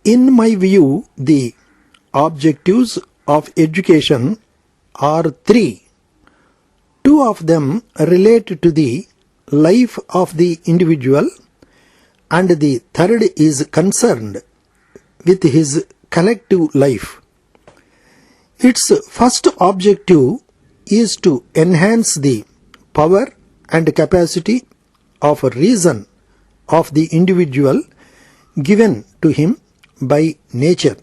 In my view, the objectives of education are three. Two of them relate to the life of the individual, and the third is concerned with his collective life. Its first objective is to enhance the power and capacity of reason of the individual given to him by nature.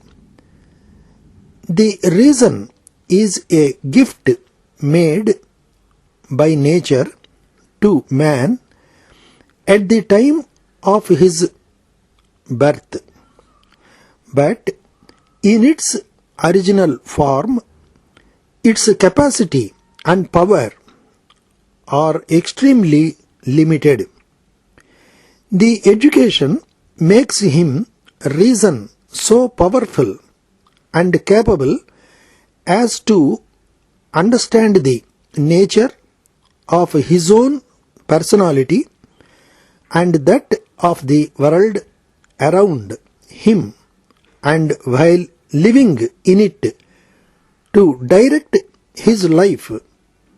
The reason is a gift made by nature to man at the time of his birth, but in its original form, its capacity and power are extremely limited. The education makes him reason so powerful and capable as to understand the nature of his own personality and that of the world around him, and while living in it, to direct his life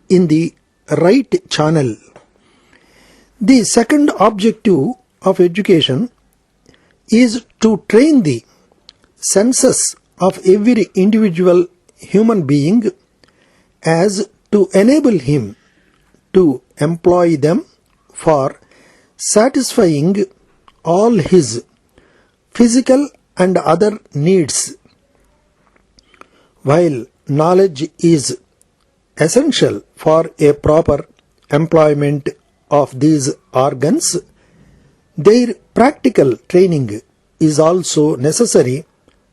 in the right channel. The second objective of education is to train the senses of every individual human being as to enable him to employ them for satisfying all his physical and other needs. While knowledge is essential for a proper employment of these organs, their practical training is also necessary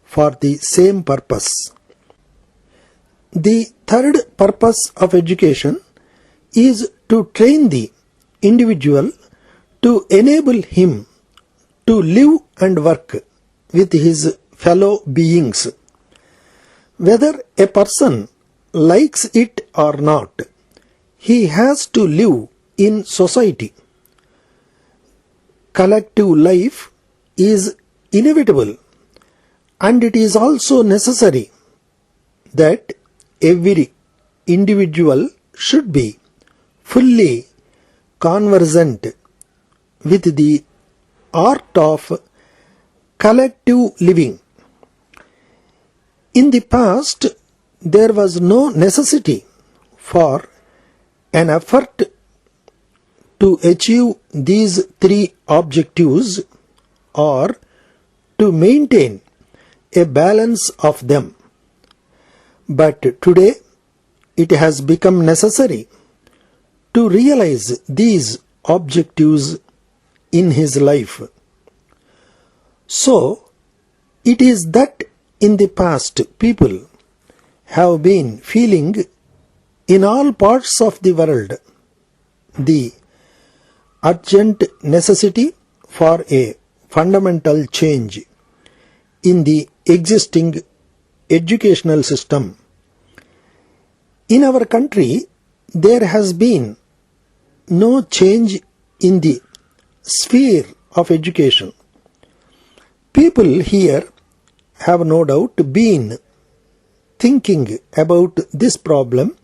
for the same purpose. The third purpose of education is to train the individual to enable him to live and work with his fellow beings. Whether a person likes it or not, he has to live in society. Collective life is inevitable, and it is also necessary that every individual should be fully conversant with the art of collective living. In the past, there was no necessity for an effort to achieve these three objectives or to maintain a balance of them. But today, it has become necessary to realize these objectives in his life. So, it is that in the past people have been feeling in all parts of the world the urgent necessity for a fundamental change in the existing educational system. In our country, there has been no change in the sphere of education. People here have no doubt been thinking about this problem,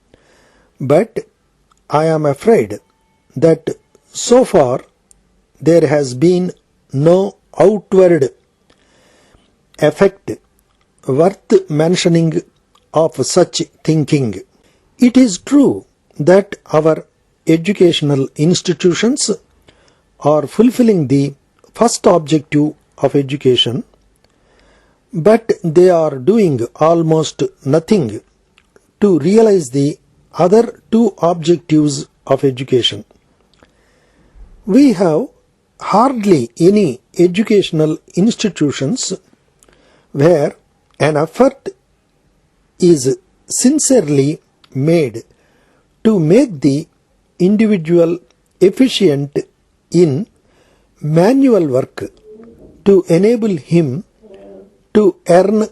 but I am afraid that so far there has been no outward effect worth mentioning of such thinking. It is true that our educational institutions are fulfilling the first objective of education, but they are doing almost nothing to realize the other two objectives of education. We have hardly any educational institutions where an effort is sincerely made to make the individual efficient in manual work to enable him to earn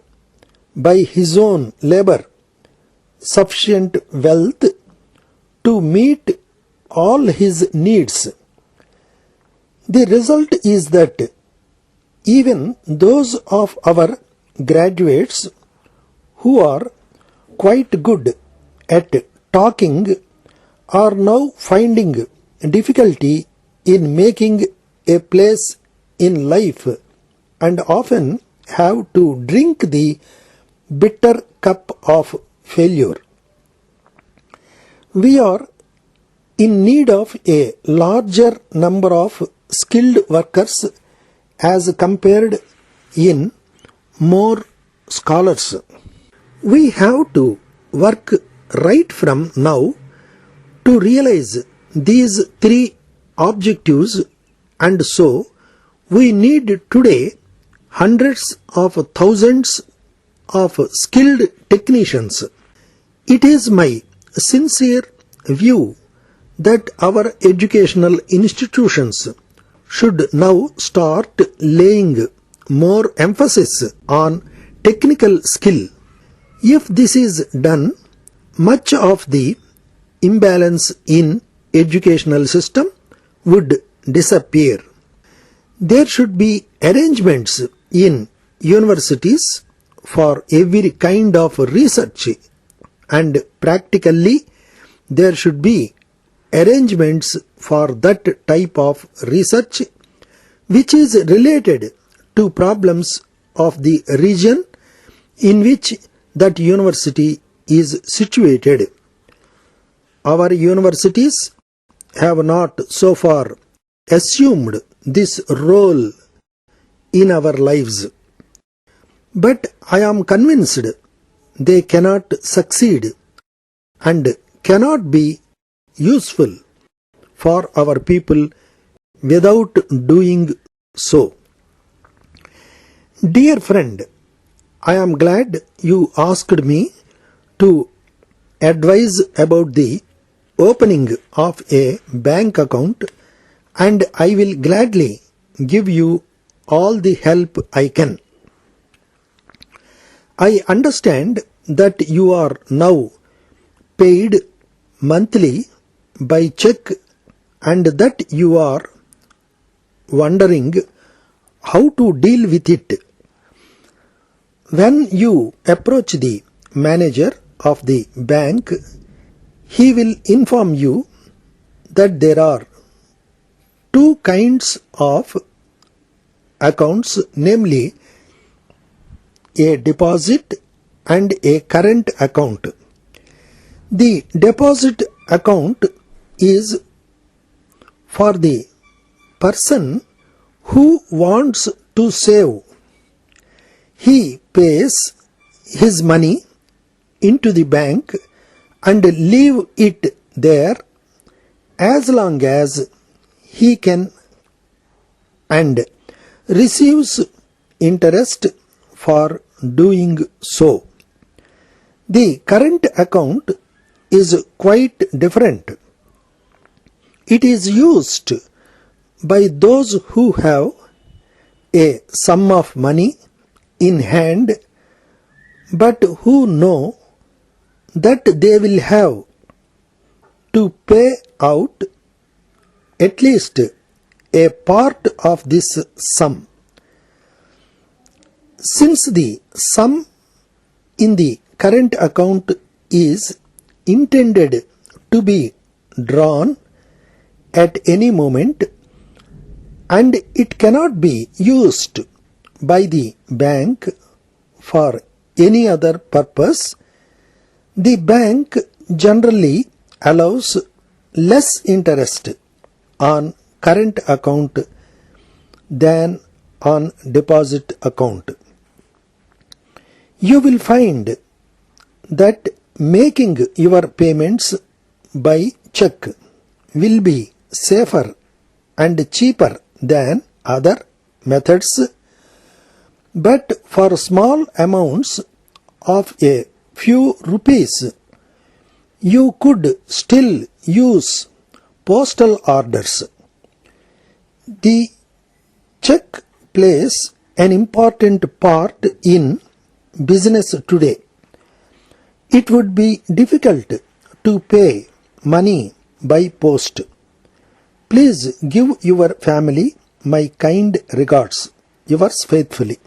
by his own labor sufficient wealth to meet all his needs. The result is that Even those of our graduates who are quite good at talking are now finding difficulty in making a place in life and often have to drink the bitter cup of failure. We are in need of a larger number of skilled workers as compared in more scholars. We have to work right from now to realize these three objectives, and so we need today hundreds of thousands of skilled technicians. It is my sincere view that our educational institutions should now start laying more emphasis on technical skill. If this is done, much of the imbalance in educational system would disappear. There should be arrangements in universities for every kind of research, and practically there should be arrangements for that type of research which is related to problems of the region in which that university is situated. Our universities have not so far assumed this role in our lives, but I am convinced they cannot succeed and cannot be useful for our people without doing so. Dear friend, I am glad you asked me to advise about the opening of a bank account, and I will gladly give you all the help I can. I understand that you are now paid monthly by check and that you are wondering how to deal with it. When you approach the manager of the bank, he will inform you that there are two kinds of accounts, namely a deposit and a current account. The deposit account is for the person who wants to save. He pays his money into the bank and leave it there as long as he can and receives interest for doing so. The current account is quite different. It is used by those who have a sum of money in hand but who know that they will have to pay out at least a part of this sum. Since the sum in the current account is intended to be drawn at any moment and it cannot be used by the bank for any other purpose, the bank generally allows less interest on current account than on deposit account. You will find that making your payments by check will be safer and cheaper than other methods, but for small amounts of a few rupees, you could still use postal orders. The check plays an important part in business today. It would be difficult to pay money by post. Please give your family my kind regards. yours faithfully.